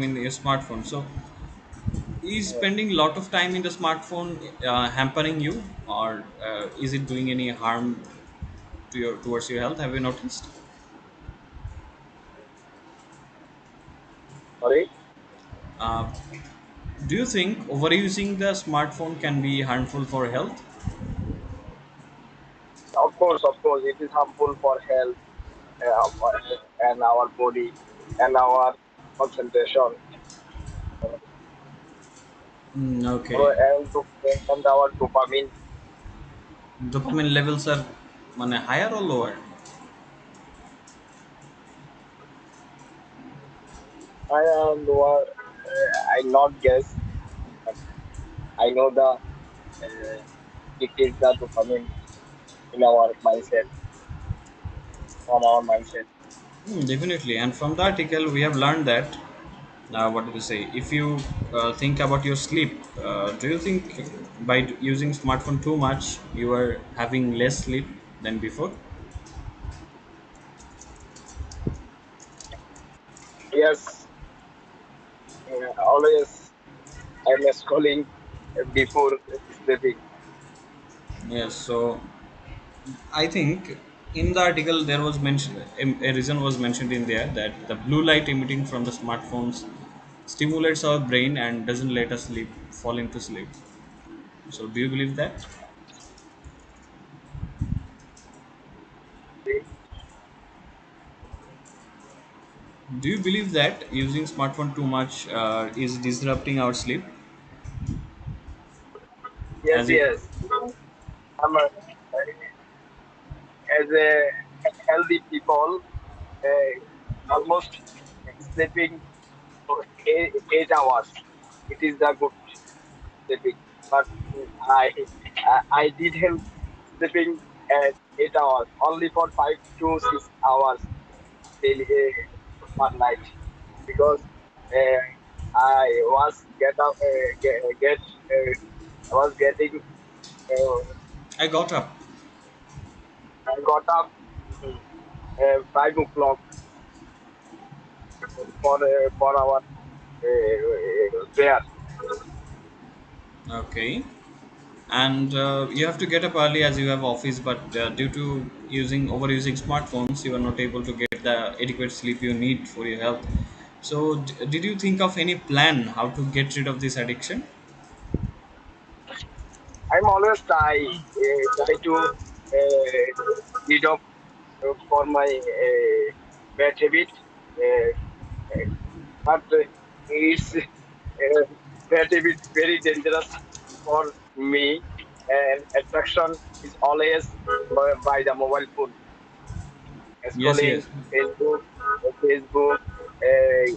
time in your smartphone. So is spending a lot of time in the smartphone hampering you, or is it doing any harm to your towards your health? Have you noticed? Sorry. Uh, do you think overusing the smartphone can be harmful for health? Of course, it is harmful for health and our body and our concentration Okay. and our dopamine. Dopamine levels are higher or lower? I know, I not guess, but I know the it is the dopamine in our mindset, from our mindset. Definitely. And from the article, we have learned that, what do we say? If you think about your sleep, do you think by using smartphone too much, you are having less sleep than before? Yes, always I'm scrolling before sleeping. Yes. So I think in the article there was mentioned a reason was mentioned in there that the blue light emitting from the smartphones stimulates our brain and doesn't let us sleep fall into sleep. So do you believe that? Do you believe that using smartphone too much is disrupting our sleep? Yes, As it yes. I'm as a healthy people, almost sleeping for 8 hours. It is the good sleeping, but I I didn't sleeping at 8 hours, only for 5 to 6 hours daily per night because I was I was getting I got up. I got up 5 o'clock for our prayer. Okay. And you have to get up early as you have office, but due to using overusing smartphones, you are not able to get the adequate sleep you need for your health. So did you think of any plan how to get rid of this addiction? I'm always try to rid of for my bad habit, uh, but it's bad habit very dangerous for me, and attraction is always by the mobile phone, Yes, scrolling yes. Facebook,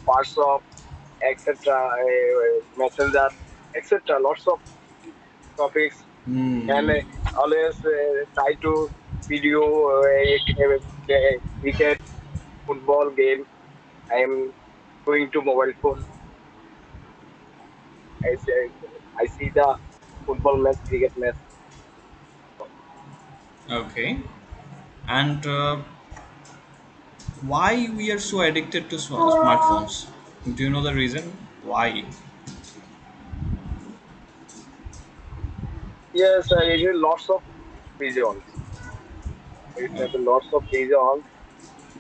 WhatsApp, etc., Messenger, etc. Lots of topics, and Hmm. always try to video cricket, football game. I am going to mobile phone. I see the football match, cricket match. Okay. And why we are so addicted to smartphones? Do you know the reason why? Yes, it has lots of reasons. It has lots of reasons.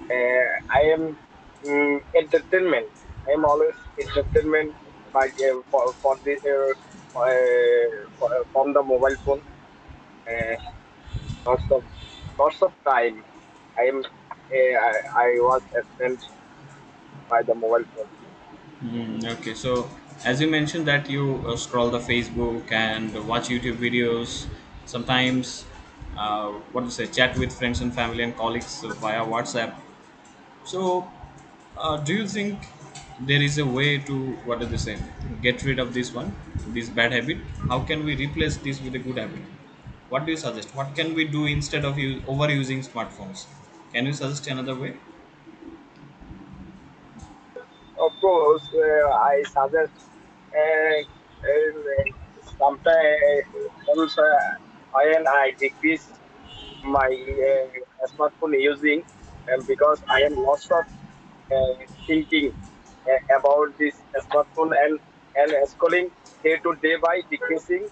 I am entertainment. I am always entertainment by for the from the mobile phone. Uh, lots of time. I am I was spent by the mobile phone. Okay, so as you mentioned that you scroll the Facebook and watch YouTube videos, sometimes what to say, chat with friends and family and colleagues via WhatsApp. So, do you think there is a way to what do they say, get rid of this one, this bad habit? How can we replace this with a good habit? What do you suggest? What can we do instead of overusing smartphones? Can you suggest another way? Of course, I suggest sometimes I decrease my smartphone using, because I am lots of thinking. about this smartphone and scrolling day to day by decreasing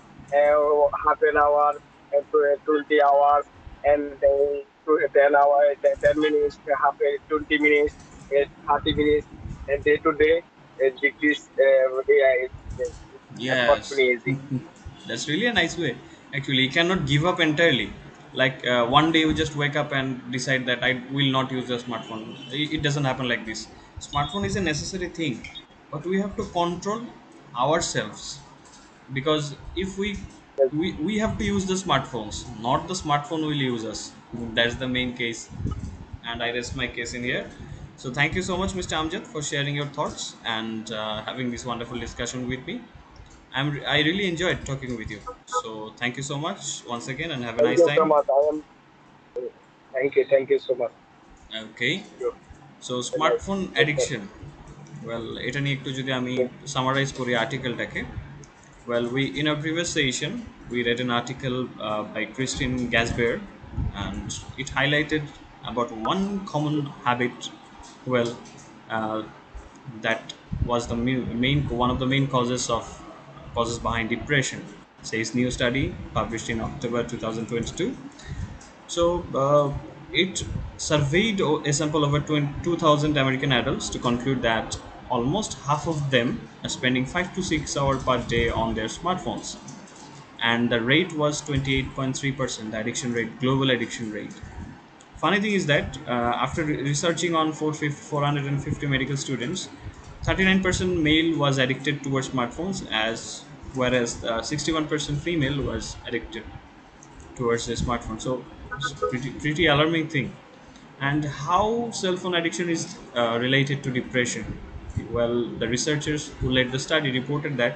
half an hour to 20 hours and to 10 hour 10 minutes half 20 minutes 30 minutes and day to day decrease Yes. smartphone using. That's really a nice way. Actually, you cannot give up entirely. Like one day you just wake up and decide that I will not use the smartphone. It doesn't happen like this. Smartphone is a necessary thing, but we have to control ourselves, because if we have to use the smartphones, not the smartphone will use us. That's the main case, and I rest my case in here. So thank you so much, Mr. Amjad, for sharing your thoughts and having this wonderful discussion with me. I really enjoyed talking with you. So thank you so much once again and have a Thank nice you so time. much. I am thank you so much. Okay. Thank you. So Have a nice smartphone take care. Addiction, well এটা নিয়ে একটু যদি আমি Okay. Summarise করি আর্টিকেলটাকে, well, in our previous session, we read an article by Christine Gasbear, and it highlighted about one common habit. Well, uh, that was the main one of the main causes behind depression, says new study published in October 2022. So it surveyed a sample of over 2,000 American adults to conclude that almost half of them are spending 5 to 6 hours per day on their smartphones, and the rate was 28.3%, the addiction rate, global addiction rate. Funny thing is that after researching on 450 medical students, 39% male was addicted towards smartphones, as whereas 61% female was addicted towards the smartphone. So it's pretty alarming thing. And how cell phone addiction is related to depression? Well, the researchers who led the study reported that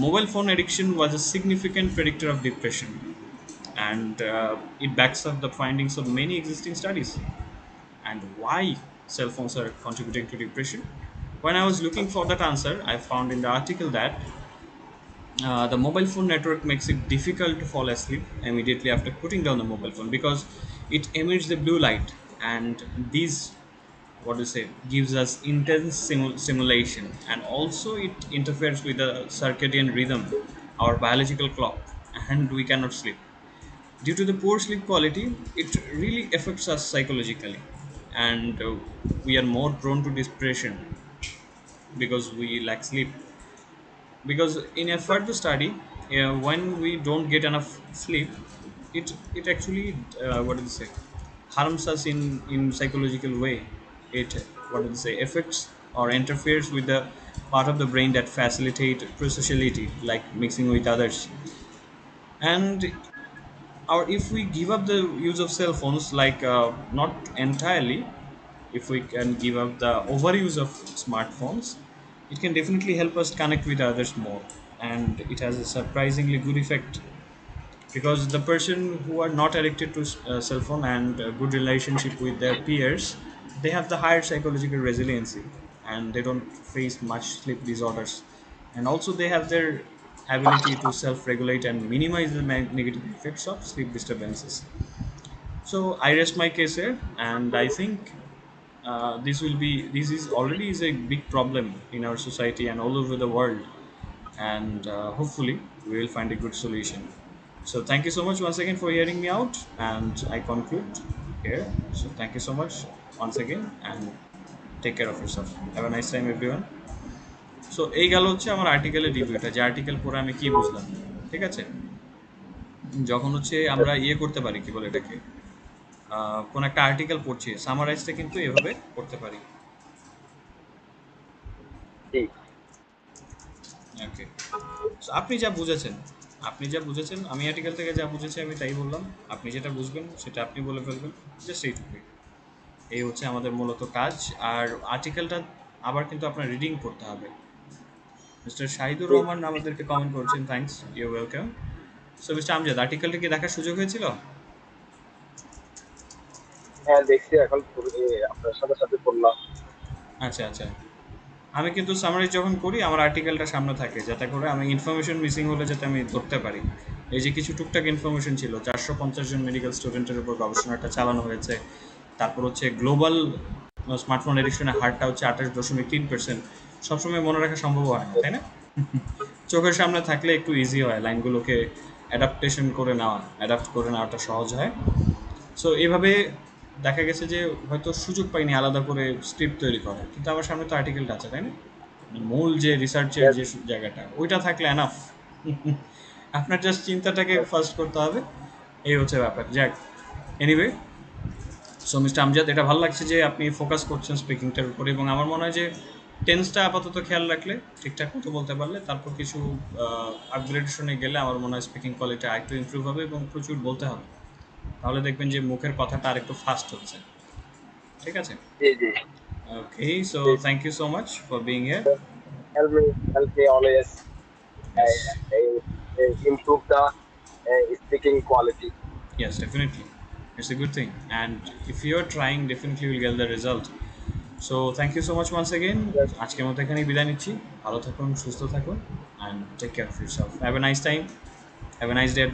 mobile phone addiction was a significant predictor of depression, and it backs up the findings of many existing studies. And why cell phones are contributing to depression? When I was looking for that answer, I found in the article that the mobile phone network makes it difficult to fall asleep immediately after putting down the mobile phone, because it emits the blue light, and these, what do you say, gives us intense simulation, and also it interferes with the circadian rhythm, our biological clock, and we cannot sleep. Due to the poor sleep quality, it really affects us psychologically, and we are more prone to depression because we lack sleep. Because in a further study, when we don't get enough sleep, it actually, what do you say, harms us in psychological way. It, what do you say, affects or interferes with the part of the brain that facilitate prosociality, like mixing with others. And or if we give up the use of cell phones, like not entirely, if we can give up the overuse of smartphones, it can definitely help us connect with others more, and it has a surprisingly good effect, because the person who are not addicted to cell phone and a good relationship with their peers, they have the higher psychological resiliency, and they don't face much sleep disorders, and also they have their ability to self-regulate and minimize the negative effects of sleep disturbances. So I rest my case here, and I think this is already is a big problem in our society and all over the world, and hopefully we will find a good solution. So thank you so much once again for hearing me out, and I conclude here. So thank you so much once again, and take care of yourself. Have a nice time, everyone. So এই গেল হচ্ছে আমার আর্টিকেলের রিভিউটা, যে article পড়ে আমি কি বুঝলাম। ঠিক আছে, যখন হচ্ছে আমরা ইয়ে করতে পারি, কি বলে এটাকে, কোন একটা আর্টিকেল পড়ছি, সামারাইজটা কিন্তু এভাবে করতে পারি। জি। ওকে, সো আপনি যা বুঝেছেন, আমি আর্টিকেল থেকে যা বুঝেছি আমি তাই বললাম। আপনি যেটা বুঝবেন সেটা আপনি বলে ফেলবেন, জাস্ট এইটুকুই। এই হচ্ছে আমাদের মূলত কাজ। আর আর্টিকেলটা আবার কিন্তু আপনার রিডিং করতে হবে। মিস্টার শাহিদুর জি। রহমান আমাদেরকে কমেন্ট করছেন, thanks, you welcome. So mister Amjad, আর্টিকেলটা কি দেখার সুযোগ হয়েছিল? হ্যাঁ দেখছি এখন আপনার সাথে সাথে করলাম। আচ্ছা আচ্ছা, আমি কিন্তু সামারাইজ যখন করি আমার আর্টিকেলটা সামনে থাকে, যাতে করে আমি ইনফরমেশন মিসিং হলে যাতে আমি ধরতে পারি। এই যে কিছু টুকটাক ইনফরমেশন ছিল, 450 জন মেডিকেল স্টুডেন্টের উপর গবেষণাটা চালানো হয়েছে, তারপর হচ্ছে গ্লোবাল স্মার্টফোন এডিকশনের হারটা হচ্ছে 28.3%। সবসময় মনে রাখা সম্ভব হয় না, তাই না? চোখের সামনে থাকলে একটু ইজি হয় লাইনগুলোকে অ্যাডাপ্ট করে নেওয়াটা সহজ হয়। সো এভাবে দেখা গেছে যে হয়তো সুযোগ পাইনি আলাদা করে স্ক্রিপ্ট তৈরি করার, কিন্তু আমার সামনে তো আর্টিকেলটা আছে, তাই না? মূল যে রিসার্চের Yes, যে জায়গাটা ওইটা থাকলে এনাফ। আপনার জাস্ট চিন্তাটাকে yes, ফার্স্ট করতে হবে, এই হচ্ছে ব্যাপার। যাক, এনিওয়ে, সো মিস্টার আমজাদ, এটা ভালো লাগছে যে আপনি ফোকাস করছেন স্পিকিংটার উপরে, এবং আমার মনে হয় যে টেন্সটা আপাতত খেয়াল রাখলে, ঠিকঠাক মতো বলতে পারলে, তারপর কিছু আপগ্রেডেশনে গেলে আমার মনে হয় স্পিকিং কোয়ালিটি আরেকটু ইমপ্রুভ হবে এবং প্রচুর বলতে হবে। তাহলে দেখবেন যে মুখের কথাটা আরেকটু ফাস্ট হচ্ছে। ঠিক আছে? জি, জি, ওকে, সো জি। Thank you so much for being here. Help me always Yes. improve the speaking quality. Yes, definitely. It's a good thing. And if you're trying, definitely you'll get the result. So thank you so much once again. Yes, আজকের মতো এখানেই বিদায় নিচ্ছি। ভালো থাকুন, সুস্থ থাকুন, and take care of yourself. Have a nice time. Have a nice day.